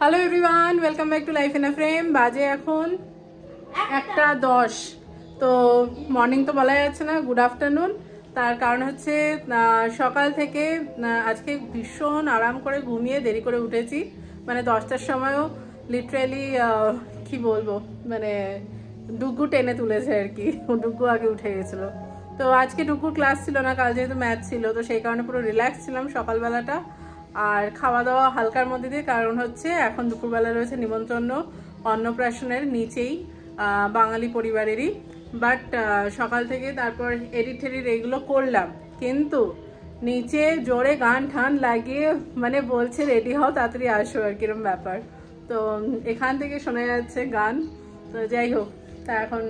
Hello everyone, welcome back to life in a frame. বাজে এখন 1:10। তো মর্নিং তো বলা যাচ্ছে না, গুড আফটারনুন। তার কারণ হচ্ছে সকাল থেকে আজকে ভীষণ আরাম করে ঘুমিয়ে দেরি করে উঠেছি। মানে 10টার সময়ও লিটারেলি কি বলবো, মানে ডুগু টেনে তুলেছে আর কি। ডুগু আগে উঠে গেছিলো। তো আজকে ডুগুর ক্লাস ছিল না, কাল যেহেতু ম্যাথ ছিল, তো সেই কারণে পুরো রিল্যাক্স ছিলাম সকালবেলাটা। আর খাওয়া দাওয়া হালকার মধ্যে দিয়ে, কারণ হচ্ছে এখন দুপুরবেলা রয়েছে নিমন্ত্রণ অন্নপ্রাশনের নিচেই, বাঙালি পরিবারেরই। বাট সকাল থেকে তারপর এডিট টেডিট এইগুলো করলাম, কিন্তু নিচে জোরে গান ঠান লাগিয়ে মানে বলছে রেডি হও, তাড়াতাড়ি আসো আর কিরম ব্যাপার। তো এখান থেকে শোনা যাচ্ছে গান। তো যাই হোক, তা এখন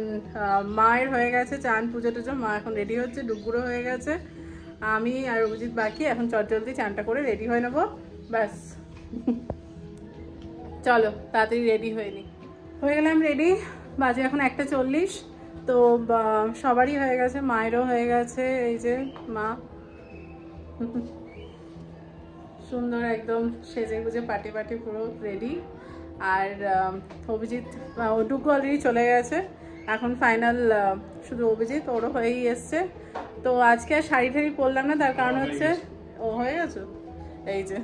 মায়ের হয়ে গেছে চান পুজো টুজো, মা এখন রেডি হচ্ছে, ডুবগুড়ো হয়ে গেছে, আমি আর অভিজিৎ বাকি। এখন চটজলদি চানটা করে রেডি হয়ে নেবো, ব্যাস। চলো তাড়াতাড়ি রেডি হয়ে গেলাম রেডি। বাজে এখন 1:40। তো সবারই হয়ে গেছে, মায়েরও হয়ে গেছে। এই যে মা সুন্দর একদম সেজে গুজে পাটি পাটি পুরো রেডি। আর অভিজিৎ ওটুকু অলরেডি চলে গেছে, এখন ফাইনাল শুধু অভিজিৎ, ওরও হয়েই এসছে। তো আজকে আর শাড়ি ঠাড়ি পরলাম না, তার কারণ হচ্ছে ও হয়ে গেছে এই যে।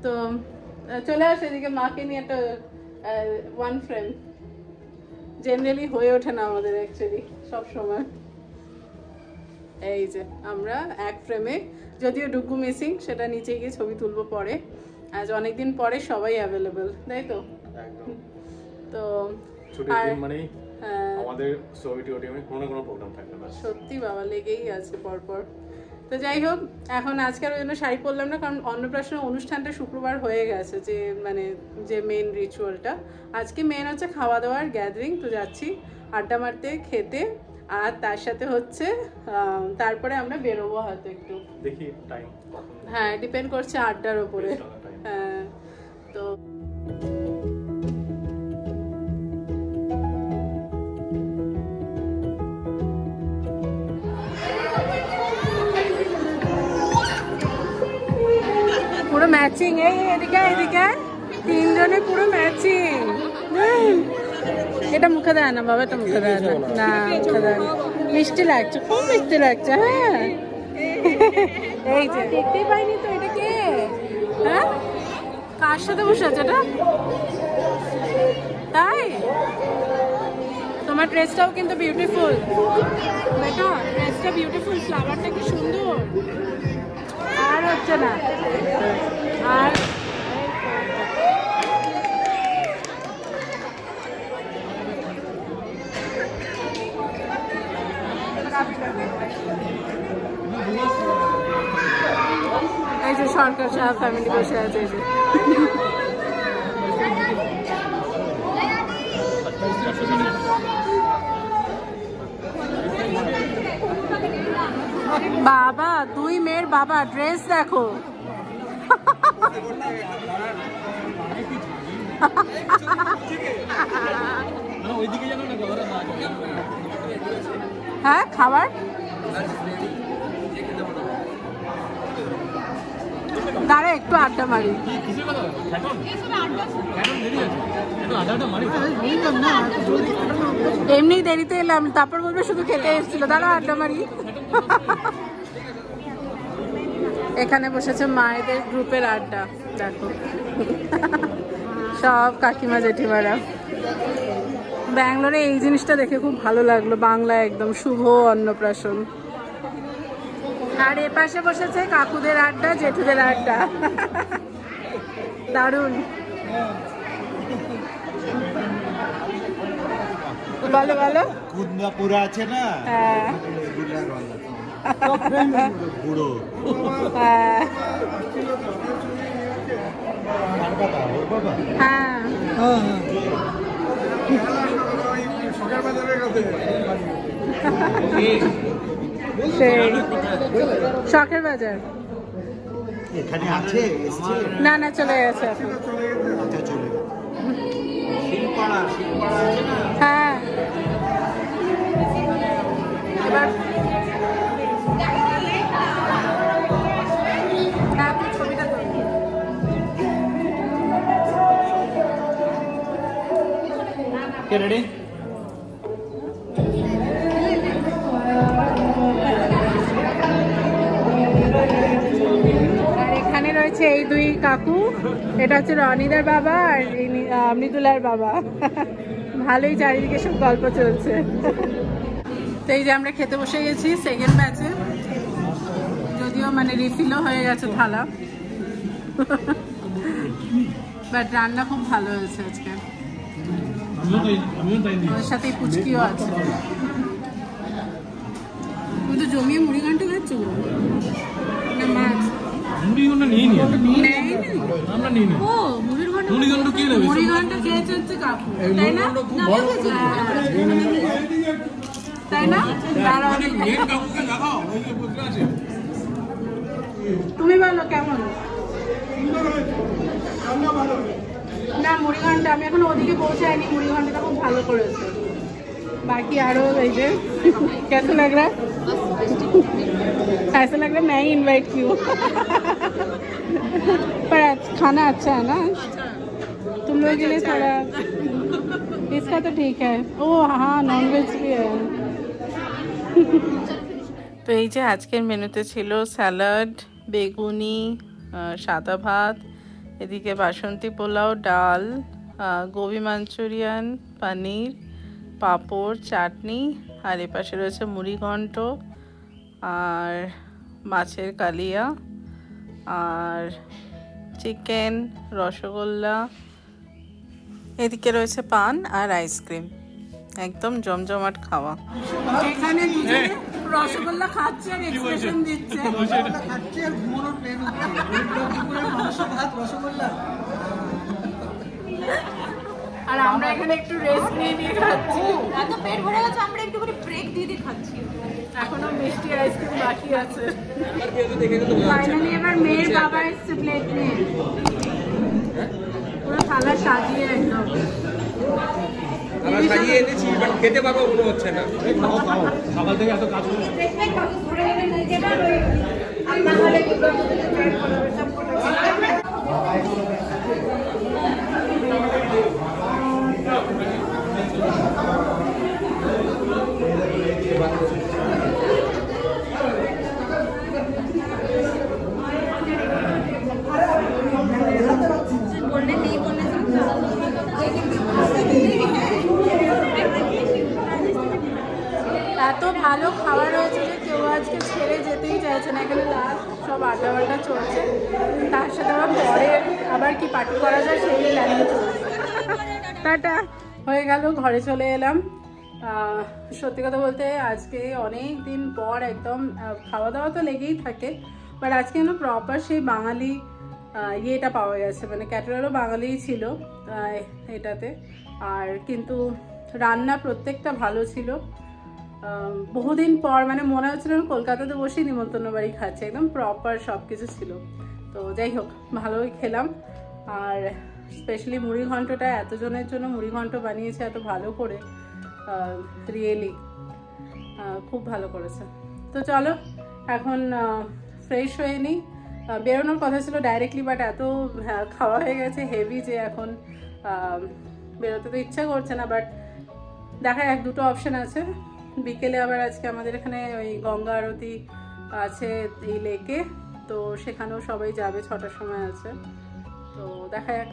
তো চলে আসে এদিকে মাকে নিয়ে একটা ওয়ান ফ্রেম। জেনারেলি হয়ে ওঠে না আমাদের অ্যাকচুয়ালি সব সময়। এই যে আমরা এক ফ্রেমে, যদিও ডুগু মিসিং, সেটা নিচে গিয়ে ছবি তুলবো পরে। আজ অনেকদিন পরে সবাই অ্যাভেলেবেল, তাই তো? তো আমাদের কোনো প্রোগ্রাম থাকে না, সত্যি বাবা লেগেই আছে পরপর। তো যাই হোক, এখন আজকে আর ওই জন্য শাড়ি পরলাম না, কারণ অন্নপ্রাশনের অনুষ্ঠানটা শুক্রবার হয়ে গেছে, যে মানে যে মেন রিচুয়ালটা। আজকে মেন হচ্ছে খাওয়া দাওয়ার গ্যাদারিং। তো যাচ্ছি আড্ডা মারতে, খেতে, আর তার সাথে হচ্ছে তারপরে আমরা বেরোবো হয়তো একটু, দেখি টাইম। হ্যাঁ, ডিপেন্ড করছে আড্ডার ওপরে। হ্যাঁ, তো পুরো ম্যাচিং। এই এদিকে এদিকে তিনজনে পুরো ম্যাচিং। এটা মুখে দেয় না বাবা, এটা মুখে দেয় না, না মুখে দেয় না। মিষ্টি লাগছে, খুব মিষ্টি লাগছে। হ্যাঁ, এই যে দেখতেই পাইনি তো, এটা কে? হ্যাঁ, কার সাথে বসে আছে এটা? তাই তোমার ড্রেসটাও কিন্তু বিউটিফুল বেটা, ড্রেসটা বিউটিফুল, ফ্লাওয়ারটা কি সুন্দর। আর হচ্ছে না, আর এই যে সরকার সাহেব ফ্যামিলি বসে আছে। এই যে বাবা, দুই মেয়ের বাবা, ড্রেস দেখো। হ্যাঁ, খাবার দাঁড়া একটু আড্ডা মারি। এমনি দেরিতে এলাম, তারপর বলবে শুধু খেতে এসেছিল, দাঁড়া আড্ডা মারি। এখানে বসেছে মায়েদের গ্রুপের আড্ডা, দেখো সব কাকিমা জেঠিমারা। ব্যাঙ্গালোরে এই জিনিসটা দেখে খুব ভালো লাগলো, বাংলা একদম শুভ অন্নপ্রাশন। আর এ পাশে বসেছে কাকুদের আড্ডা, জেঠুদের আড্ডা, দারুণ। বলো বলো, কুন্দাপুর আছে না? হ্যাঁ, বুড়ো হ্যাঁ, শখের বাজার এখানে আছে, না না চলে গেছে এখন। হ্যাঁ, এবার ছবিটা রেডি? আর এখানে রয়েছে এই দুই কাকু, এটা হচ্ছে রনিদার বাবা আর মৃদুলার বাবা। ভালোই চারিদিকে সব গল্প চলছে। তো এই যে আমরা খেতে বসে গেছি সেকেন্ড ব্যাচে, যদিও মানে রিফিলও হয়ে গেছে থালা, বাট রান্না খুব ভালো হয়েছে আজকে। ওর সাথে পুচকিও আছে। তুই তো জমিয়ে মুড়ি ঘন্ট খাচ্ছ না মাছ? মুড়ি ঘন্ট নিয়ে নি আমরা নিয়ে নি। ও মুড়ির ঘন্ট, মুড়ি ঘন্ট কি নেবে? মুড়ি ঘন্ট খেয়েছে হচ্ছে কাকু, তাই না? তাই না? তুমি বলো কেমন? না মুড়ি ঘন্টা আমি এখন ওদিকে পৌঁছাইনি, মুড়ি ঘন্টাটা খুব ভালো করেছে। बाकी आरो कैसा लग रहा है? ऐसा लग रहा है मैं ही इनवाइट की हूँ। पर खाना अच्छा है ना तुम लोगों के लिए? थोड़ा इसका तो ठीक है। ओ हाँ नॉन वेज भी है। তো এই যে আজকের মেনুতে ছিল স্যালাড, বেগুনি, সাদা ভাত, এদিকে বাসন্তী পোলাও, ডাল, গোবি মাঞ্চুরিয়ান, পনির, পাঁপড়, চাটনি, আর এপাশে রয়েছে মুড়ি ঘন্ট আর মাছের কালিয়া আর চিকেন, রসগোল্লা, এদিকে রয়েছে পান আর আইসক্রিম। একদম জমজমাট খাওয়া। এখানে রসগোল্লা খাচ্ছে আর এক্সপ্রেশন দিচ্ছে। খাচ্ছে আর ঘুমানোর প্ল্যান হচ্ছে। রসগোল্লা আর আমরা এখানে একটু রেস্ট নিয়ে খাচ্ছি। এত পেট ভরে গেছে আমরা একটু করে ব্রেক দিয়ে খাচ্ছি। এখনো মিষ্টি আইসক্রিম বাকি আছে। ফাইনালি এবার মেয়ের বাবা এসছে প্লেট নিয়ে, পুরো থালা সাজিয়ে একদম। সাজিয়ে এনেছি বাট খেতে পারবো মনে হচ্ছে না। সকাল থেকে এত কাজ করছি। এত ভালো খাবার রয়েছে যে কেউ আজকে ছেড়ে যেতেই চাইছে না। এখানে লাস্ট সব আড্ডা বাড্ডা চলছে, তার সাথে আবার পরে আবার কি পার্টি করা যায় সেই প্ল্যানিং চলছে। টাটা হয়ে গেল, ঘরে চলে এলাম। সত্যি কথা বলতে আজকে অনেক দিন পর একদম খাওয়া দাওয়া তো লেগেই থাকে, বাট আজকে যেন প্রপার সেই বাঙালি ইয়েটা পাওয়া গেছে। মানে ক্যাটারারও বাঙালিই ছিল এটাতে, আর কিন্তু রান্না প্রত্যেকটা ভালো ছিল। বহুদিন পর মানে মনে হচ্ছিল কলকাতাতে বসেই নিমন্ত্রণ বাড়ি খাচ্ছে, একদম প্রপার সব কিছু ছিল। তো যাই হোক ভালোই খেলাম। আর স্পেশালি মুড়ি ঘন্টটা এতজনের জন্য মুড়ি ঘন্ট বানিয়েছে এত ভালো করে, রিয়েলি খুব ভালো করেছে। তো চলো এখন ফ্রেশ হয়ে নিই। বেরোনোর কথা ছিল ডাইরেক্টলি, বাট এত খাওয়া হয়ে গেছে হেভি যে এখন বেরোতে তো ইচ্ছা করছে না। বাট দেখা এক দুটো অপশান আছে। বিকেলে আবার আজকে আমাদের এখানে ওই গঙ্গা আরতি আছে এই লেকে, তো সেখানেও সবাই যাবে, 6টার সময় আছে। তো দেখা যাক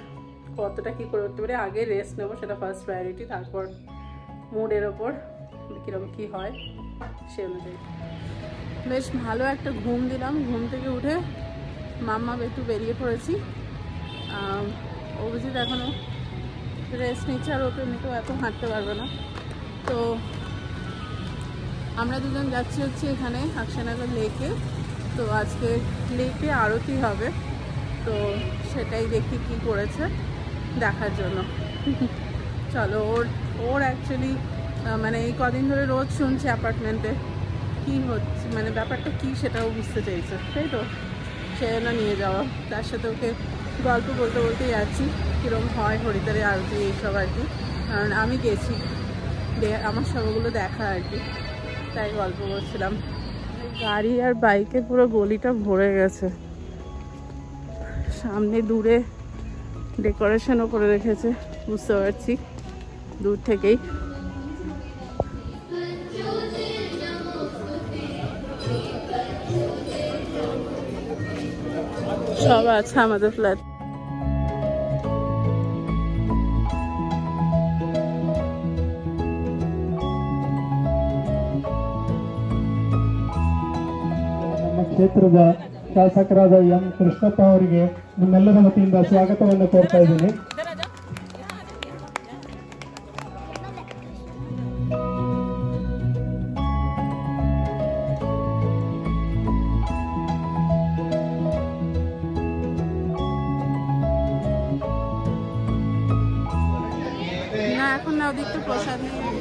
কতটা কী করে উঠতে পারে। আগে রেস্ট নেবো, সেটা ফার্স্ট প্রায়োরিটি, তারপর মুডের ওপর কীরকম কী হয় সে অনুযায়ী। বেশ ভালো একটা ঘুম দিলাম। ঘুম থেকে উঠে মাম্মা একটু বেরিয়ে পড়েছি। অভিজিৎ এখনও রেস্ট নিচ্ছে, আর ওকে এমনিতেও এত হাঁটতে পারবে না। তো আমরা দুজন যাচ্ছি হচ্ছে এখানে আকশানগর লেকে। তো আজকে লেকে আরতি হবে, তো সেটাই দেখি কি করেছে দেখার জন্য। চলো ওর অ্যাকচুয়ালি মানে এই কদিন ধরে রোজ শুনছে অ্যাপার্টমেন্টে কী হচ্ছে, মানে ব্যাপারটা কী সেটাও বুঝতে চাইছে, তাই তো সে জন্য নিয়ে যাওয়া। তার সাথে ওকে গল্প বলতে বলতেই যাচ্ছি কীরকম হয় হরিদ্বারে আরতি এইসব আর কি। কারণ আমি গেছি, আমার সবগুলো দেখা আর কি, তাই গল্প করছিলাম। গাড়ি আর বাইকে পুরো গলিটা ভরে গেছে। সামনে দূরে ডেকোরেশনও করে রেখেছে, বুঝতে পারছি দূর থেকেই। সব আছে আমাদের ফ্ল্যাট। ಕ್ಷೇತ್ರದ ಶಾಸಕರಾದ ಎಂ ಕೃಷ್ಣಪ್ಪ ಅವರಿಗೆ ನಿಮ್ಮೆಲ್ಲರ ವತಿಯಿಂದ ಸ್ವಾಗತವನ್ನು ಕೋರ್ತಾ ಇದ್ದೀನಿ. না এখন না ওদিক তো প্রসাদ নেই।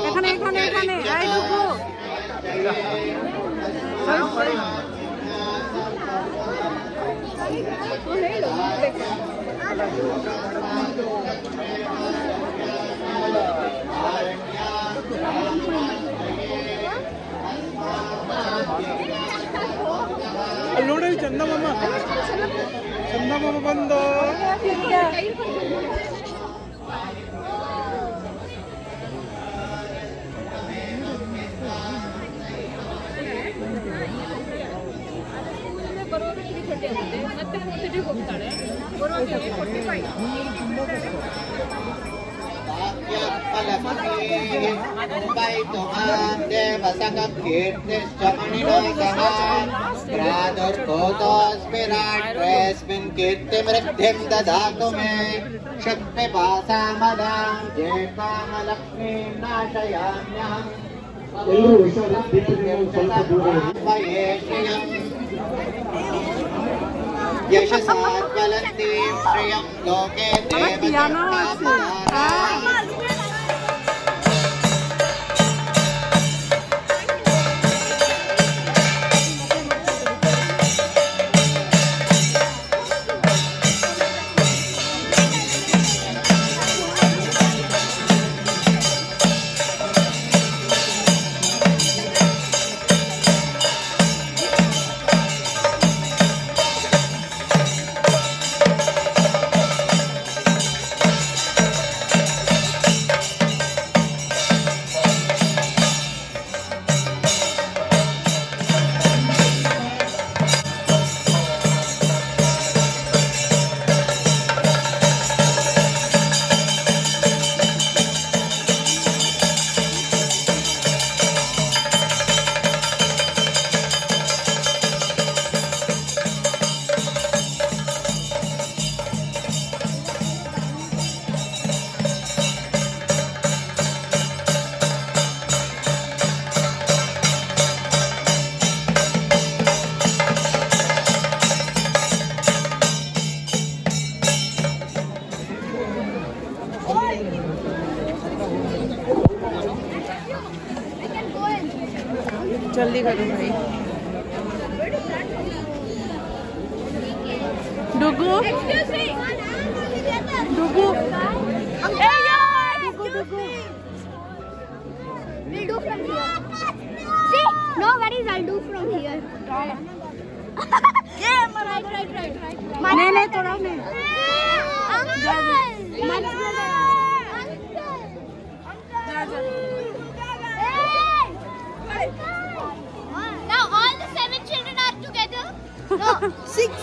এখানে এখানে এখানে এই ঢুকো। ನೋಡಿ ಚಂದಮಾಮ ಬಂದ कीर्तिमृद्धिं ददातु मे शक्तिपासामदां जयकामलक्ष्मीं नाशयाम्यहम् ಎಲ್ಲರೂ ಹುಷಾರು, ದೀಪದಿಂದ ಸ್ವಲ್ಪ ದೂರ ಇರಿ. यशसात्वलन्तीं श्रियं लोके जल्दी करो भाई। डुगू डुगू No worries, I'll do from here. नहीं थोड़ा नहीं। Now all the 7 children are together. No, 6.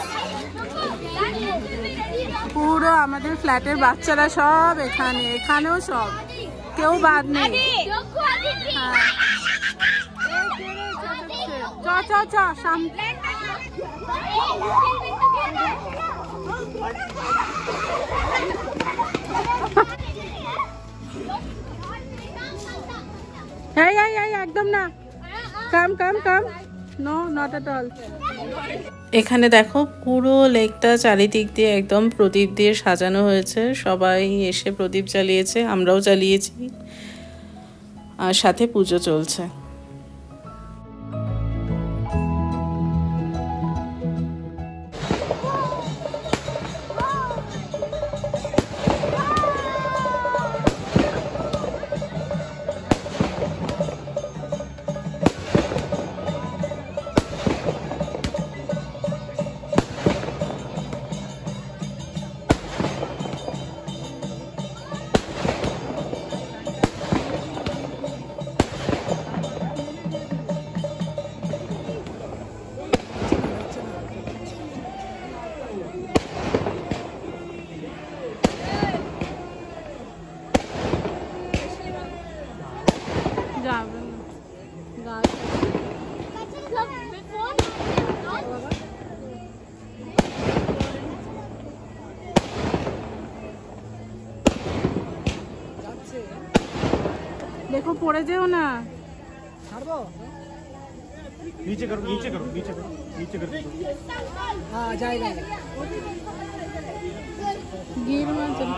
পুরো আমাদের ফ্ল্যাটের বাচ্চারা সব এখানে, এখানেও সব, কেউ বাদ নেই। চ চ চ সামনে। একদম না, কাম কাম কাম, নো নট এট অল। এখানে দেখো পুরো লেকটা চারিদিক দিয়ে একদম প্রদীপ দিয়ে সাজানো হয়েছে, সবাই এসে প্রদীপ জ্বালিয়েছে, আমরাও জ্বালিয়েছি, আর সাথে পুজো চলছে। देखो पड़े जाओ ना। नीचे करो नीचे करो नीचे करो नीचे करो। हाँ जाएगा। गिर मत चल।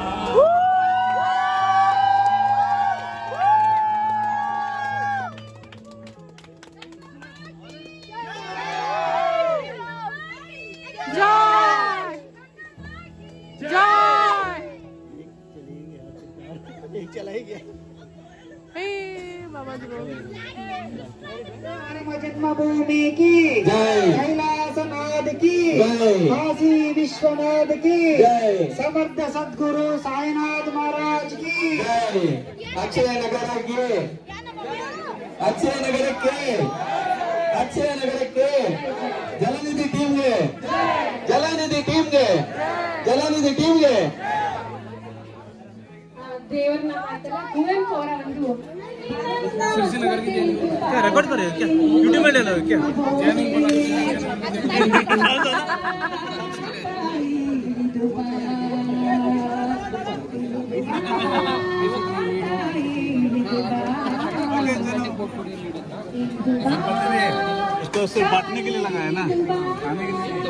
चला ही गया। बाबा जी जन्मभूमि की जय, कैलासनाथ की जय, काशी विश्वनाथ की जय, समर्थ सद्गुरु साईनाथ महाराज की जय। अच्छे नगर के जलनिधि टीम ಗೆ ದೇವರನ್ನ ಮಾತಲ್ಲ ಕುವೆಂಪು ಅವರ ಒಂದು क्या रिकॉर्ड कर रहे हो क्या यूट्यूब में डालो क्या इसको सिर्फ बांटने के लिए लगाया ना खाने के लिए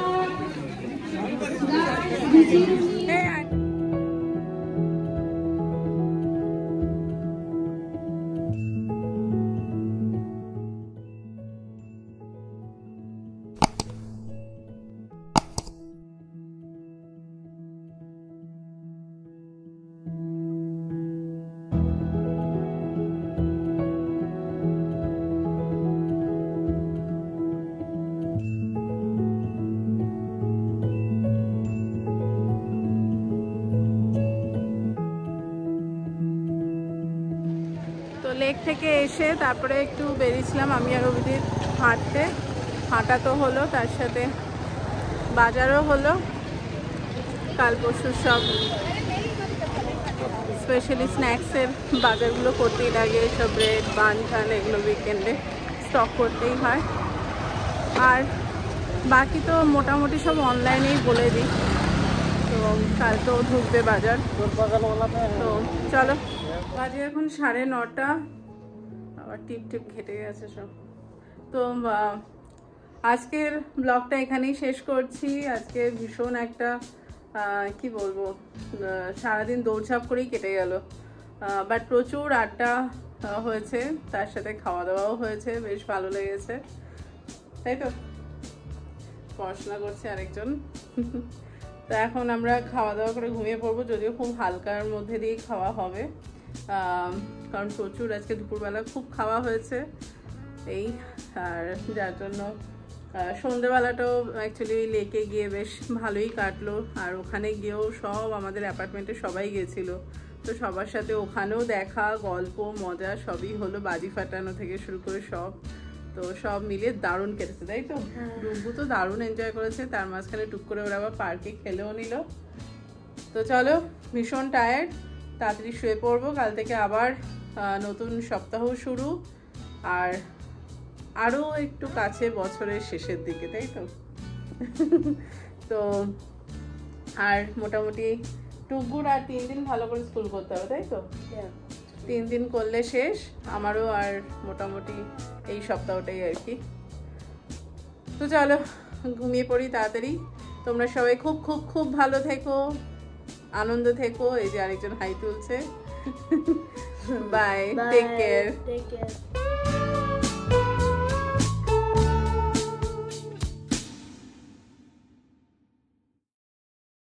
লেক থেকে এসে তারপরে একটু বেরিয়েছিলাম আমি আর অভিজিৎ হাঁটতে। হাঁটা তো হলো, তার সাথে বাজারও হলো। কাল পরশু সব স্পেশালি স্ন্যাক্সের বাজারগুলো করতেই লাগে, সব ব্রেড বান টান এগুলো উইকেন্ডে স্টক করতেই হয়। আর বাকি তো মোটামুটি সব অনলাইনেই বলে দিই, তো কাল তো ঢুকবে বাজার। তো চলো, বাজে এখন 9:30, আবার টিপ টিপ ঘেটে গেছে সব। তো আজকের ব্লগটা এখানেই শেষ করছি। আজকে ভীষণ একটা কি বলবো, সারাদিন দৌড়ঝাঁপ করেই কেটে গেল, বাট প্রচুর আড্ডা হয়েছে, তার সাথে খাওয়া দাওয়াও হয়েছে, বেশ ভালো লেগেছে, তাই তো। পড়াশোনা করছে আরেকজন। তো এখন আমরা খাওয়া দাওয়া করে ঘুমিয়ে পড়বো, যদিও খুব হালকার মধ্যে দিয়েই খাওয়া হবে, কারণ প্রচুর আজকে দুপুরবেলা খুব খাওয়া হয়েছে এই, আর যার জন্য সন্ধ্যেবেলাটাও অ্যাকচুয়ালি লেকে গিয়ে বেশ ভালোই কাটলো। আর ওখানে গিয়েও সব আমাদের অ্যাপার্টমেন্টে সবাই গেছিলো, তো সবার সাথে ওখানেও দেখা, গল্প, মজা সবই হলো, বাজি ফাটানো থেকে শুরু করে সব। তো সব মিলিয়ে দারুণ কেটেছে, তাই তো। ডুবু তো দারুণ এনজয় করেছে, তার মাঝখানে টুক করে ওরা আবার পার্কে খেলেও নিল। তো চলো, ভীষণ টায়ার্ড, তাড়াতাড়ি শুয়ে পড়বো। কাল থেকে আবার নতুন সপ্তাহ শুরু, আর আরও একটু কাছে বছরের শেষের দিকে, তাই তো। তো আর মোটামুটি টুকুর আর 3 দিন ভালো করে স্কুল করতে হবে, তাই তো। 3 দিন করলে শেষ আমারও, আর মোটামুটি এই সপ্তাহটাই আর কি। তো চলো ঘুমিয়ে পড়ি তাড়াতাড়ি। তোমরা সবাই খুব খুব খুব ভালো থেকো, আনন্দ থেকো। এই যে আরেকজন হাই তুলছে। Bye, take care.